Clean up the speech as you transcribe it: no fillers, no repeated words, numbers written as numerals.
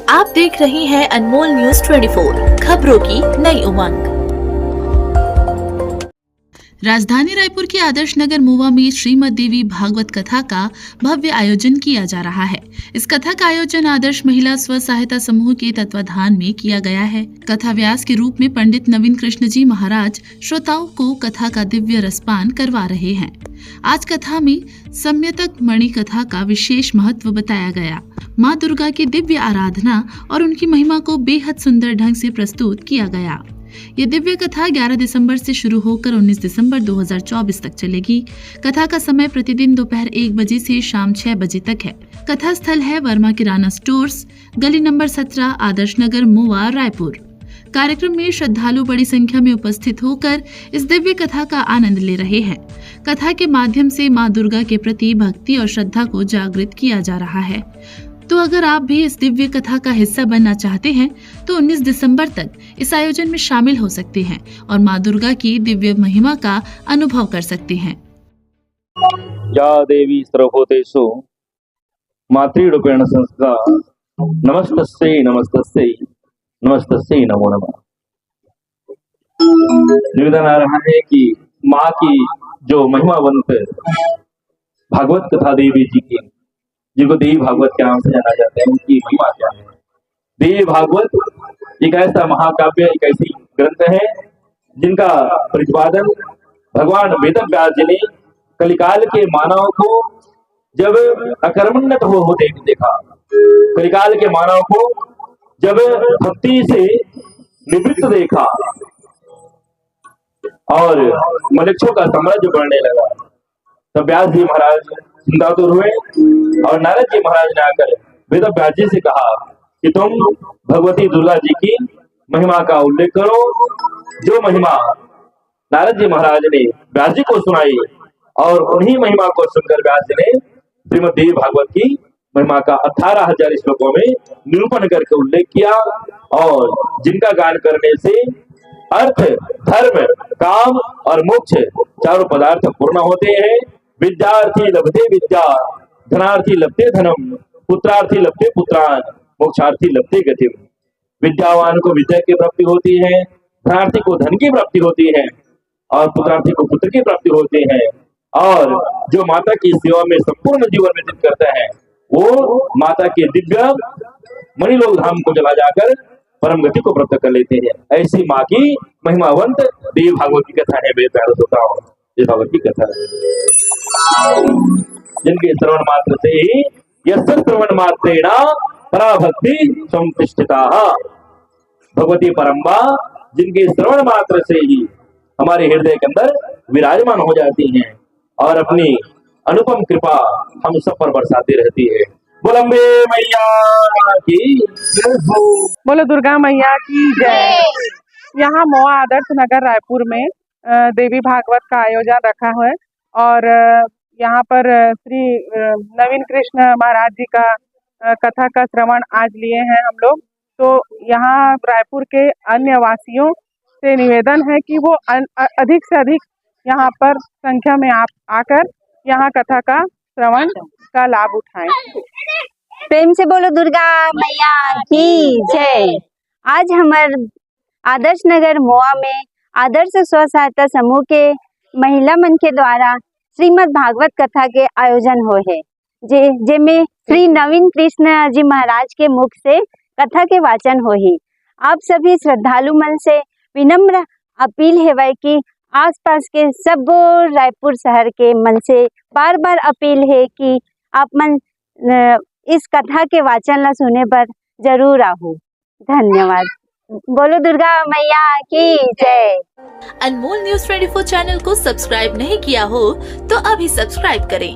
आप देख रहे हैं अनमोल न्यूज 24, खबरों की नई उमंग। राजधानी रायपुर के आदर्श नगर मोवा में श्रीमद देवी भागवत कथा का भव्य आयोजन किया जा रहा है। इस कथा का आयोजन आदर्श महिला स्व सहायता समूह के तत्वाधान में किया गया है। कथा व्यास के रूप में पंडित नवीन कृष्ण जी महाराज श्रोताओं को कथा का दिव्य रसपान करवा रहे हैं। आज कथा में सम्यतक मणि कथा का विशेष महत्व बताया गया। माँ दुर्गा की दिव्य आराधना और उनकी महिमा को बेहद सुंदर ढंग से प्रस्तुत किया गया। ये दिव्य कथा 11 दिसंबर से शुरू होकर 19 दिसंबर 2024 तक चलेगी। कथा का समय प्रतिदिन दोपहर 1 बजे से शाम 6 बजे तक है। कथा स्थल है वर्मा किराना स्टोर्स, गली नंबर 17, आदर्श नगर, मोवा, रायपुर। कार्यक्रम में श्रद्धालु बड़ी संख्या में उपस्थित होकर इस दिव्य कथा का आनंद ले रहे हैं। कथा के माध्यम से माँ दुर्गा के प्रति भक्ति और श्रद्धा को जागृत किया जा रहा है। तो अगर आप भी इस दिव्य कथा का हिस्सा बनना चाहते हैं तो 19 दिसंबर तक इस आयोजन में शामिल हो सकते हैं और माँ दुर्गा की दिव्य महिमा का अनुभव कर सकते हैं। या देवी सर्वभूतेषु मातृरूपेण संस्था नमस्तस्यै नमस्तस्यै नमस्तस्यै नमो नमः। निवेदन आ रहा है कि माँ की जो महिमावंत भागवत कथा देवी जी की, जिनको देवी भागवत के नाम से जाना जाता है, उनकी महिमा क्या है। देवी भागवत एक ऐसा महाकाव्य, एक ऐसी ग्रंथ है जिनका प्रतिपादन भगवान वेद व्यास जी ने कलिकाल के मानव को जब अकर्मण्यत होते देखा, कलिकाल के मानव को जब भक्ति से निवृत्त देखा और मनुष्यों का साम्राज्य बढ़ने लगा, तब व्यास जी महाराज चिंतातुर हुए और नारद जी महाराज ने आकर वेद व्यास जी से कहा कि तुम भगवती दुर्गा जी की महिमा का उल्लेख करो। जो महिमा नारद जी महाराज ने व्यास जी को सुनाई और उन्हीं महिमा को सुनकर व्यास जी ने श्रीमद देवी भागवत की महिमा का 18,000 श्लोकों में निरूपण करके उल्लेख किया और जिनका गान करने से अर्थ, धर्म, काम और मोक्ष चारों पदार्थ पूर्ण होते हैं। विद्यार्थी लभते विद्या, धनार्थी लभते धनम, पुत्रार्थी लभते पुत्रान, मोक्षार्थी लभते गतिम। विद्यावान को विद्या की प्राप्ति होती है, धनार्थी को धन की प्राप्ति होती है और पुत्रार्थी को पुत्र की प्राप्ति होती है। और जो माता की सेवा में संपूर्ण जीवन व्यतीत करता है वो माता के दिव्य मणिलोक धाम को चला जाकर परम गति को प्राप्त कर लेते हैं। ऐसी माँ की महिमावंत देवी भागवत की कथा है। मेरे प्यारे श्रोताओं, देवी भागवत की कथा है जिनके श्रवण मात्र से ही यस्य श्रवण मात्रेण पराभक्ति संतिष्ठिता। भगवती परम्बा जिनके श्रवण मात्र से ही हमारे हृदय के अंदर विराजमान हो जाती हैं और अपनी अनुपम कृपा हम सब पर बरसाती रहती है। बोलंबे मैया की जय हो। बोलो दुर्गा मैया की जय। यहाँ मोवा आदर्श नगर रायपुर में देवी भागवत का आयोजन रखा है और यहाँ पर श्री नवीन कृष्ण महाराज जी का कथा का श्रवण आज लिए हैं हम लोग। तो यहाँ रायपुर के अन्य वासियों से निवेदन है कि वो अधिक से अधिक यहाँ पर संख्या में आप आकर यहाँ कथा का श्रवण का लाभ उठाएं। प्रेम से बोलो दुर्गा मैया की जय। आज हमारे आदर्श नगर मोवा में आदर्श स्व सहायता समूह के महिला मन के द्वारा श्रीमद भागवत कथा के आयोजन हो है, जेमे श्री नवीन कृष्ण जी महाराज के मुख से कथा के वाचन हो ही। आप सभी श्रद्धालु मन से विनम्र अपील है कि आसपास के सब रायपुर शहर के मन से बार बार अपील है कि आप मन इस कथा के वाचन ला सुने पर जरूर आओ। धन्यवाद। बोलो दुर्गा मैया की जय। अनमोल न्यूज 24 चैनल को सब्सक्राइब नहीं किया हो तो अभी सब्सक्राइब करें